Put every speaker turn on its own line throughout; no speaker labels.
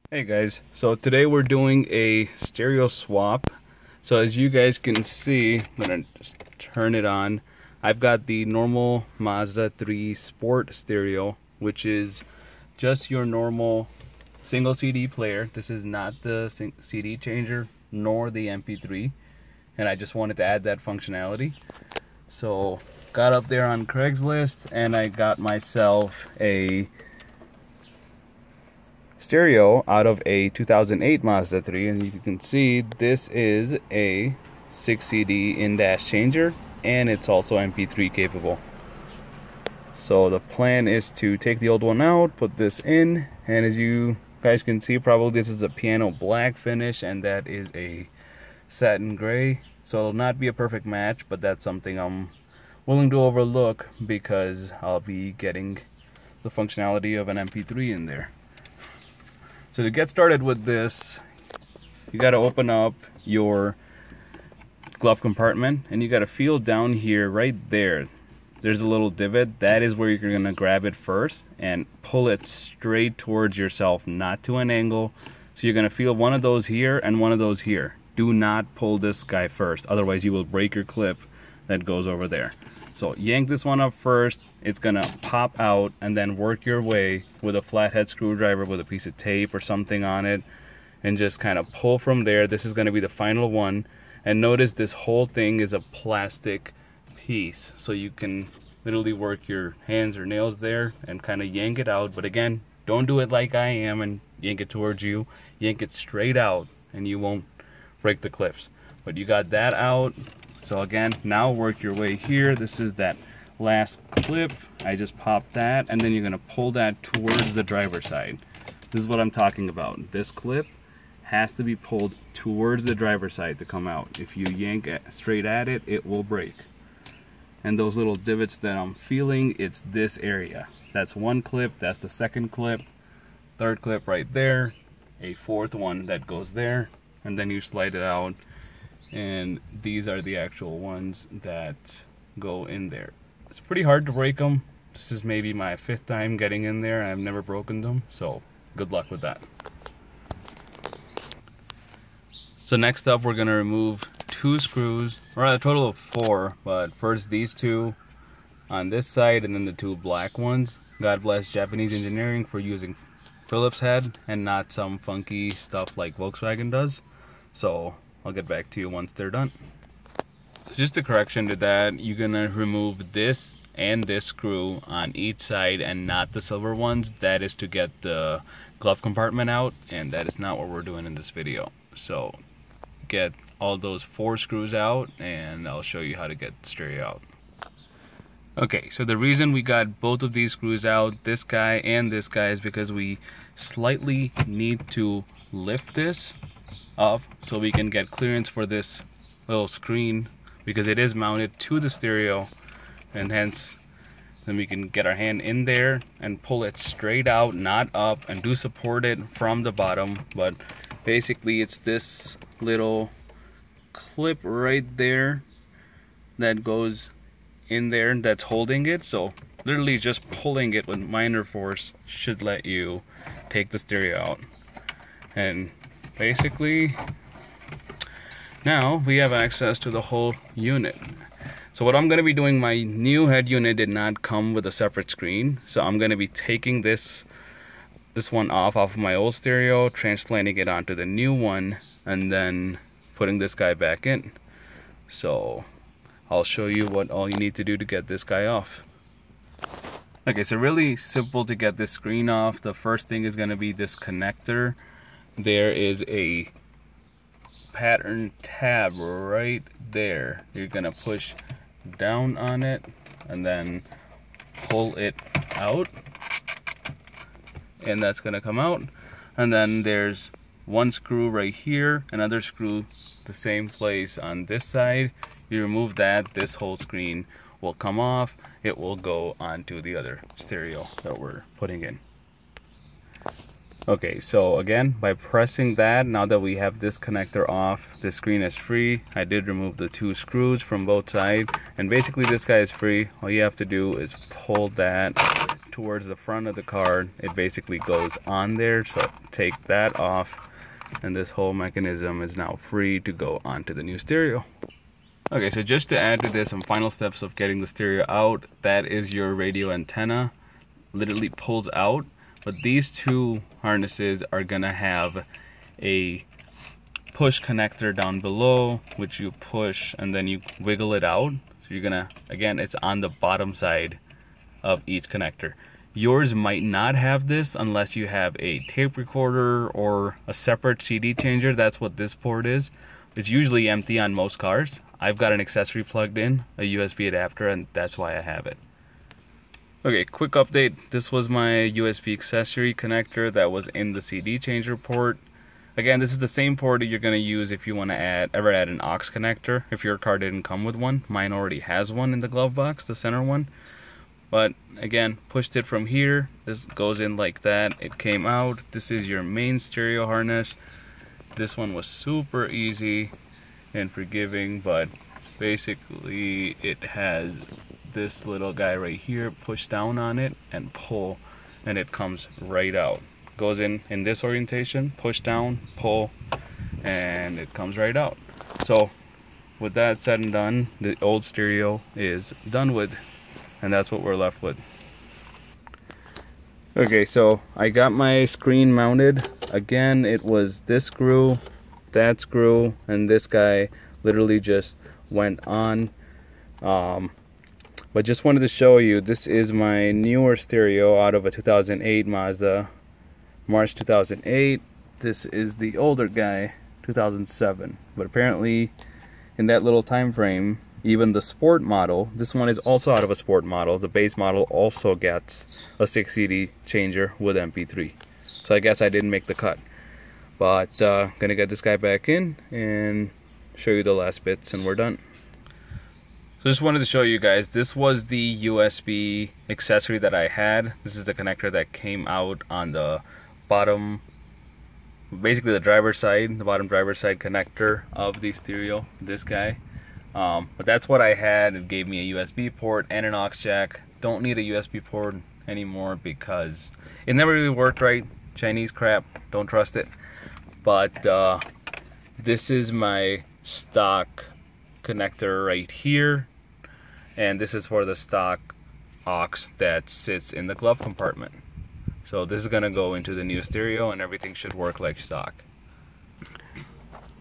Hey guys, so today we're doing a stereo swap. So as you guys can see, I'm gonna just turn it on. I've got the normal Mazda 3 Sport stereo, which is just your normal single CD player. This is not the CD changer nor the MP3, and I just wanted to add that functionality. So got up there on Craigslist and I got myself a stereo out of a 2008 Mazda 3, and you can see this is a 6 CD in-dash changer, and it's also MP3 capable. So the plan is to take the old one out, put this in, and as you guys can see, probably this is a piano black finish and that is a satin gray, so it'll not be a perfect match, but that's something I'm willing to overlook because I'll be getting the functionality of an MP3 in there. So to get started with this, you got to open up your glove compartment and you got to feel down here right there. There's a little divot. That is where you're going to grab it first and pull it straight towards yourself, not to an angle. So you're going to feel one of those here and one of those here. Do not pull this guy first, otherwise you will break your clip that goes over there. So yank this one up first, it's gonna pop out, and then work your way with a flathead screwdriver with a piece of tape or something on it, and just kind of pull from there. This is gonna be the final one, and notice this whole thing is a plastic piece, so you can literally work your hands or nails there and kind of yank it out. But again, don't do it like I am and yank it towards you. Yank it straight out and you won't break the clips. But you got that out. So again, now work your way here. This is that last clip. I just popped that, and then you're gonna pull that towards the driver's side. This is what I'm talking about. This clip has to be pulled towards the driver's side to come out. If you yank it straight at it, it will break. And those little divots that I'm feeling, it's this area. That's one clip, that's the second clip, third clip right there, a fourth one that goes there, and then you slide it out. And these are the actual ones that go in there. It's pretty hard to break them. This is maybe my 5th time getting in there. I've never broken them, so good luck with that. So next up, we're gonna remove 2 screws, or a total of 4, but first these 2 on this side and then the 2 black ones. God bless Japanese engineering for using Phillips head and not some funky stuff like Volkswagen does. So I'll get back to you once they're done. So just a correction to that, you're gonna remove this and this screw on each side and not the silver ones. That is to get the glove compartment out, and that is not what we're doing in this video. So get all those 4 screws out and I'll show you how to get the stereo out. Okay, so the reason we got both of these screws out, this guy and this guy, is because we slightly need to lift this up so we can get clearance for this little screen, because it is mounted to the stereo, and hence then we can get our hand in there and pull it straight out, not up, and do support it from the bottom. But basically it's this little clip right there that goes in there that's holding it. So literally just pulling it with minor force should let you take the stereo out. And basically now we have access to the whole unit. So what I'm going to be doing, my new head unit did not come with a separate screen, so I'm going to be taking this one off of my old stereo, transplanting it onto the new one, and then putting this guy back in. So I'll show you what all you need to do to get this guy off. Okay, so really simple to get this screen off. The first thing is going to be this connector. There is a pattern tab right there. You're gonna push down on it and then pull it out, and that's gonna come out. And then there's one screw right here, another screw the same place on this side. You remove that, this whole screen will come off. It will go onto the other stereo that we're putting in. Okay, so again, by pressing that, now that we have this connector off, this screen is free. I did remove the 2 screws from both sides, and basically this guy is free. All you have to do is pull that towards the front of the car, it basically goes on there. So take that off, and this whole mechanism is now free to go onto the new stereo. Okay, so just to add to this, some final steps of getting the stereo out. That is your radio antenna. Literally pulls out, but these two harnesses are gonna have a push connector down below, which you push and then you wiggle it out. So you're gonna, again, it's on the bottom side of each connector. Yours might not have this unless you have a tape recorder or a separate CD changer. That's what this port is. It's usually empty on most cars. I've got an accessory plugged in, a USB adapter, and that's why I have it. Okay, quick update. This was my USB accessory connector that was in the CD changer port. Again, this is the same port that you're going to use if you want to ever add an aux connector, if your car didn't come with one. Mine already has one in the glove box, the center one. But again, pushed it from here. This goes in like that. It came out. This is your main stereo harness. This one was super easy and forgiving, but basically it has this little guy right here. Push down on it and pull, and it comes right out. Goes in this orientation, push down, pull, and it comes right out. So with that said and done, the old stereo is done with, and that's what we're left with. Okay, so I got my screen mounted. Again, it was this screw, that screw, and this guy literally just went on. But just wanted to show you, this is my newer stereo out of a 2008 Mazda, March 2008. This is the older guy, 2007. But apparently, in that little time frame, even the sport model, this one is also out of a sport model. The base model also gets a 6 CD changer with MP3. So I guess I didn't make the cut. But gonna get this guy back in and show you the last bits, and we're done. So just wanted to show you guys, this was the USB accessory that I had. This is the connector that came out on the bottom, basically the driver's side, the bottom driver's side connector of the stereo, this guy. But that's what I had. It gave me a USB port and an aux jack. Don't need a USB port anymore because it never really worked right. Chinese crap, don't trust it. But this is my stock connector right here, and this is for the stock aux that sits in the glove compartment. So this is gonna go into the new stereo, and everything should work like stock.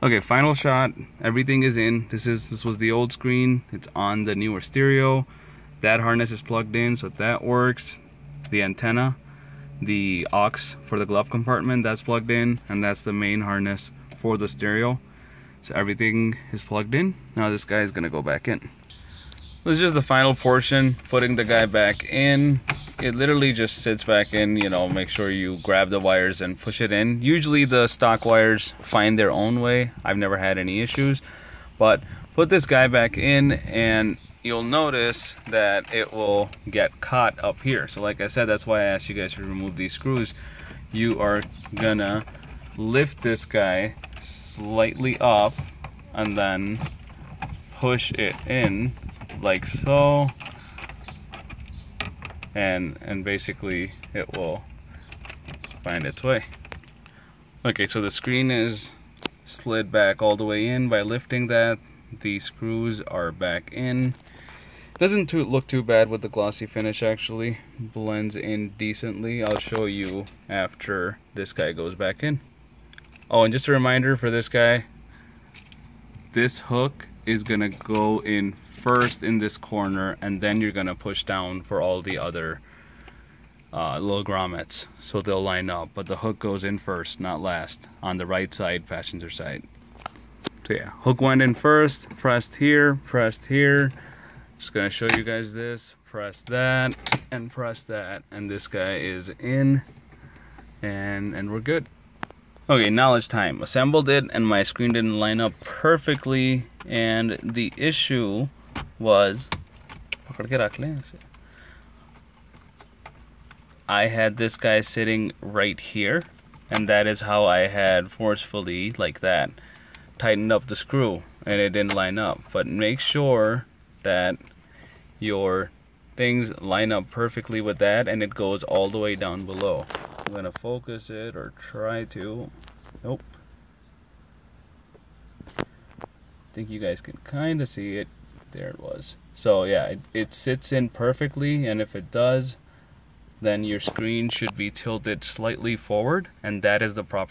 Okay, final shot. Everything is in. This was the old screen. It's on the newer stereo. That harness is plugged in, so that works. The antenna, the aux for the glove compartment, that's plugged in, and that's the main harness for the stereo. So everything is plugged in. Now this guy is gonna go back in. This is just the final portion, putting the guy back in. It literally just sits back in, you know, make sure you grab the wires and push it in. Usually the stock wires find their own way. I've never had any issues. But put this guy back in and you'll notice that it will get caught up here. So like I said, that's why I asked you guys to remove these screws. You are gonna lift this guy slightly up and then push it in like so, and basically it will find its way. Okay, so the screen is slid back all the way in by lifting that. The screws are back in. Doesn't look too bad with the glossy finish, actually blends in decently. I'll show you after this guy goes back in. Oh, and just a reminder for this guy, this hook is gonna go in first in this corner, and then you're gonna push down for all the other little grommets, so they'll line up. But the hook goes in first, not last, on the right side, passenger side. So yeah, hook went in first, pressed here, just gonna show you guys this, press that and press that, and this guy is in, and we're good. Okay, knowledge time. Assembled it and my screen didn't line up perfectly, and the issue was I had this guy sitting right here, and that is how I had forcefully, like that, tightened up the screw, and it didn't line up. But make sure that your things line up perfectly with that, and it goes all the way down below. I'm gonna focus it, or try to. Nope. I think you guys can kind of see it. There it was. So yeah, it sits in perfectly, and if it does, then your screen should be tilted slightly forward, and that is the proper